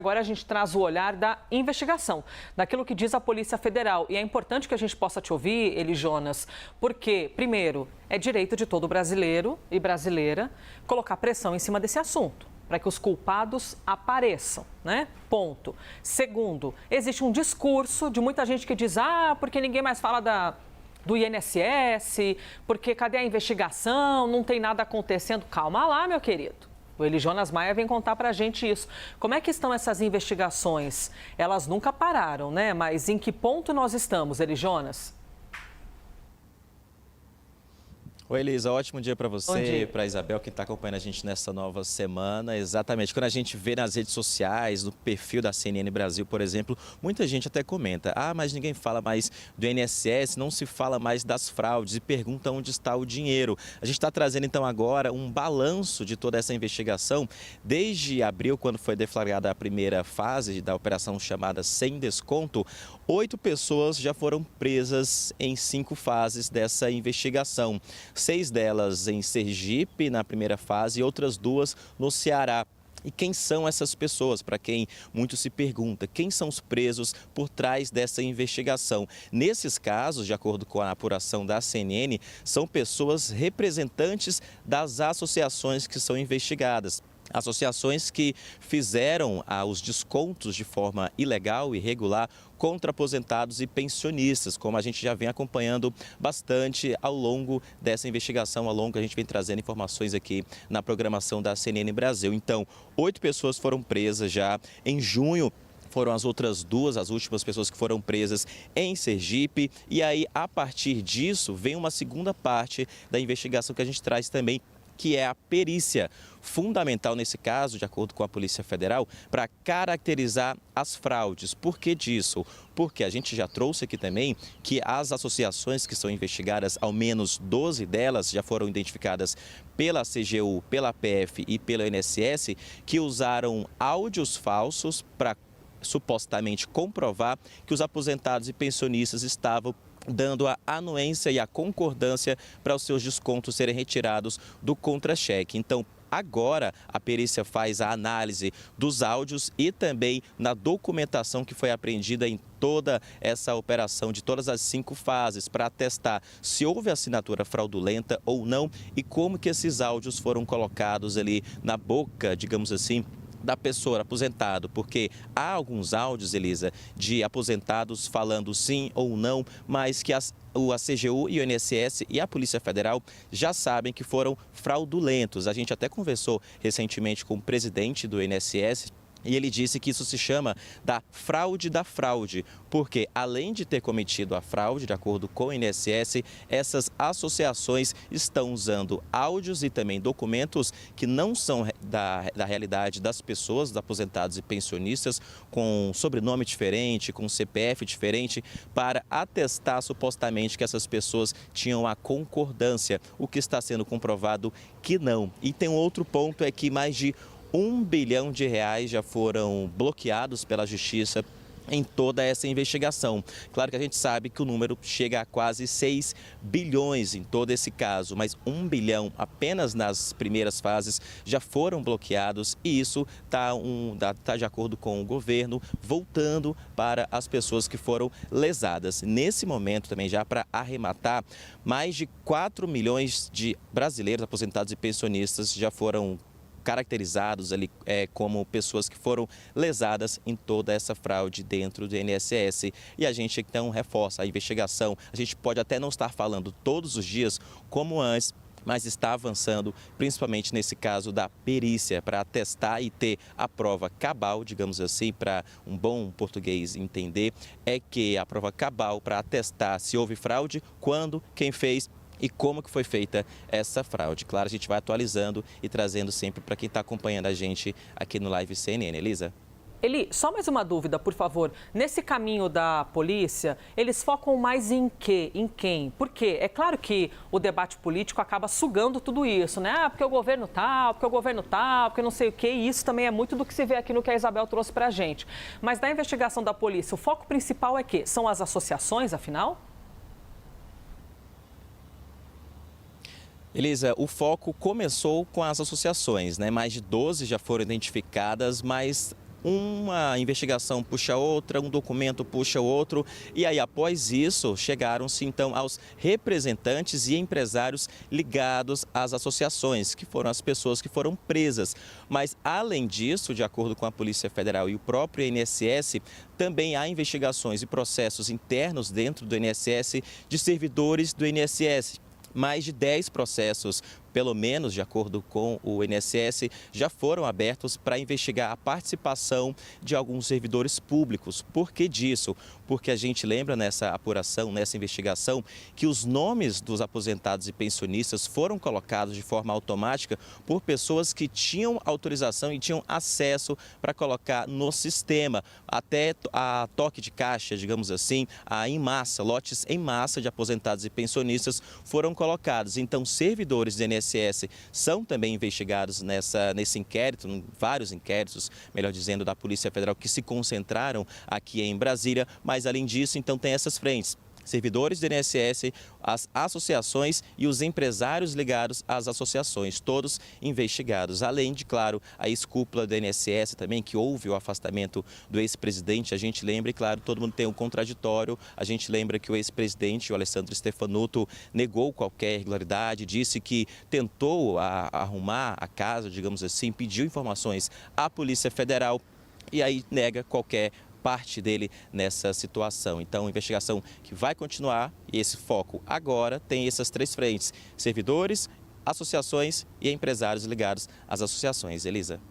Agora a gente traz o olhar da investigação, daquilo que diz a Polícia Federal. E é importante que a gente possa te ouvir, Eli Jonas, porque, primeiro, é direito de todo brasileiro e brasileira colocar pressão em cima desse assunto, para que os culpados apareçam, né? Ponto. Segundo, existe um discurso de muita gente que diz, porque ninguém mais fala do INSS, porque cadê a investigação, não tem nada acontecendo. Calma lá, meu querido. O Eli Jonas Maia vem contar pra gente isso. Como é que estão essas investigações? Elas nunca pararam, né? Mas em que ponto nós estamos, Eli Jonas? Oi, Elisa, ótimo dia para você, para Isabel, que está acompanhando a gente nessa nova semana. Exatamente, quando a gente vê nas redes sociais, no perfil da CNN Brasil, por exemplo, muita gente até comenta, mas ninguém fala mais do INSS, não se fala mais das fraudes e pergunta onde está o dinheiro. A gente está trazendo então agora um balanço de toda essa investigação. Desde abril, quando foi deflagrada a primeira fase da operação chamada Sem Desconto, 8 pessoas já foram presas em 5 fases dessa investigação. 6 delas em Sergipe, na primeira fase, e outras 2 no Ceará. E quem são essas pessoas? Para quem muito se pergunta, quem são os presos por trás dessa investigação? Nesses casos, de acordo com a apuração da CNN, são pessoas representantes das associações que são investigadas. Associações que fizeram os descontos de forma ilegal e irregular contra aposentados e pensionistas, como a gente já vem acompanhando bastante ao longo dessa investigação, ao longo que a gente vem trazendo informações aqui na programação da CNN Brasil. Então, 8 pessoas foram presas já em junho. Foram as outras 2, as últimas pessoas que foram presas em Sergipe. E aí, a partir disso, vem uma segunda parte da investigação que a gente traz também, que é a perícia, fundamental nesse caso, de acordo com a Polícia Federal, para caracterizar as fraudes. Por que disso? Porque a gente já trouxe aqui também que as associações que são investigadas, ao menos 12 delas já foram identificadas pela CGU, pela PF e pela INSS, que usaram áudios falsos para supostamente comprovar que os aposentados e pensionistas estavam dando a anuência e a concordância para os seus descontos serem retirados do contra-cheque. Então, agora a perícia faz a análise dos áudios e também na documentação que foi apreendida em toda essa operação de todas as 5 fases para atestar se houve assinatura fraudulenta ou não e como que esses áudios foram colocados ali na boca, digamos assim, da pessoa, aposentado, porque há alguns áudios, Elisa, de aposentados falando sim ou não, mas que a CGU e o INSS e a Polícia Federal já sabem que foram fraudulentos. A gente até conversou recentemente com o presidente do INSS, e ele disse que isso se chama da fraude, porque além de ter cometido a fraude, de acordo com o INSS, essas associações estão usando áudios e também documentos que não são da realidade das pessoas, dos aposentados e pensionistas, com sobrenome diferente, com CPF diferente, para atestar supostamente que essas pessoas tinham a concordância, o que está sendo comprovado que não. E tem um outro ponto, é que mais de R$ 1 bilhão já foram bloqueados pela Justiça em toda essa investigação. Claro que a gente sabe que o número chega a quase 6 bilhões em todo esse caso, mas 1 bilhão apenas nas primeiras fases já foram bloqueados e isso está de acordo com o governo, voltando para as pessoas que foram lesadas. Nesse momento também, já para arrematar, mais de 4 milhões de brasileiros aposentados e pensionistas já foram caracterizados ali como pessoas que foram lesadas em toda essa fraude dentro do INSS. E a gente então reforça a investigação. A gente pode até não estar falando todos os dias como antes, mas está avançando, principalmente nesse caso da perícia, para atestar e ter a prova cabal, digamos assim, para um bom português entender, é que a prova cabal para atestar se houve fraude, quando, quem fez e como que foi feita essa fraude. Claro, a gente vai atualizando e trazendo sempre para quem está acompanhando a gente aqui no Live CNN. Elisa? Eli, só mais uma dúvida, por favor. Nesse caminho da polícia, eles focam mais em quê? Em quem? Por quê? É claro que o debate político acaba sugando tudo isso, né? Porque o governo tal, porque o governo tal, porque não sei o quê. E isso também é muito do que se vê aqui no que a Isabel trouxe para a gente. Mas na investigação da polícia, o foco principal é quê? São as associações, afinal? Elisa, o foco começou com as associações, né? Mais de 12 já foram identificadas, mas uma investigação puxa outra, um documento puxa outro, e aí após isso chegaram-se então aos representantes e empresários ligados às associações, que foram as pessoas que foram presas. Mas além disso, de acordo com a Polícia Federal e o próprio INSS, também há investigações e processos internos dentro do INSS de servidores do INSS. Mais de 10 processos, pelo menos de acordo com o INSS, já foram abertos para investigar a participação de alguns servidores públicos. Por que disso? Porque a gente lembra nessa apuração, nessa investigação, que os nomes dos aposentados e pensionistas foram colocados de forma automática por pessoas que tinham autorização e tinham acesso para colocar no sistema. Até a toque de caixa, digamos assim, em massa, lotes em massa de aposentados e pensionistas foram colocados. Então, servidores do INSS são também investigados nesse inquérito, vários inquéritos, melhor dizendo, da Polícia Federal, que se concentraram aqui em Brasília, mas além disso, então tem essas frentes. Servidores do INSS, as associações e os empresários ligados às associações, todos investigados. Além de, claro, a ex-cúpula do INSS também, que houve o afastamento do ex-presidente. A gente lembra, e claro, todo mundo tem um contraditório. A gente lembra que o ex-presidente, o Alessandro Stefanotto, negou qualquer irregularidade, disse que tentou arrumar a casa, digamos assim, pediu informações à Polícia Federal e aí nega qualquer parte dele nessa situação. Então, investigação que vai continuar e esse foco agora tem essas três frentes: servidores, associações e empresários ligados às associações. Elisa.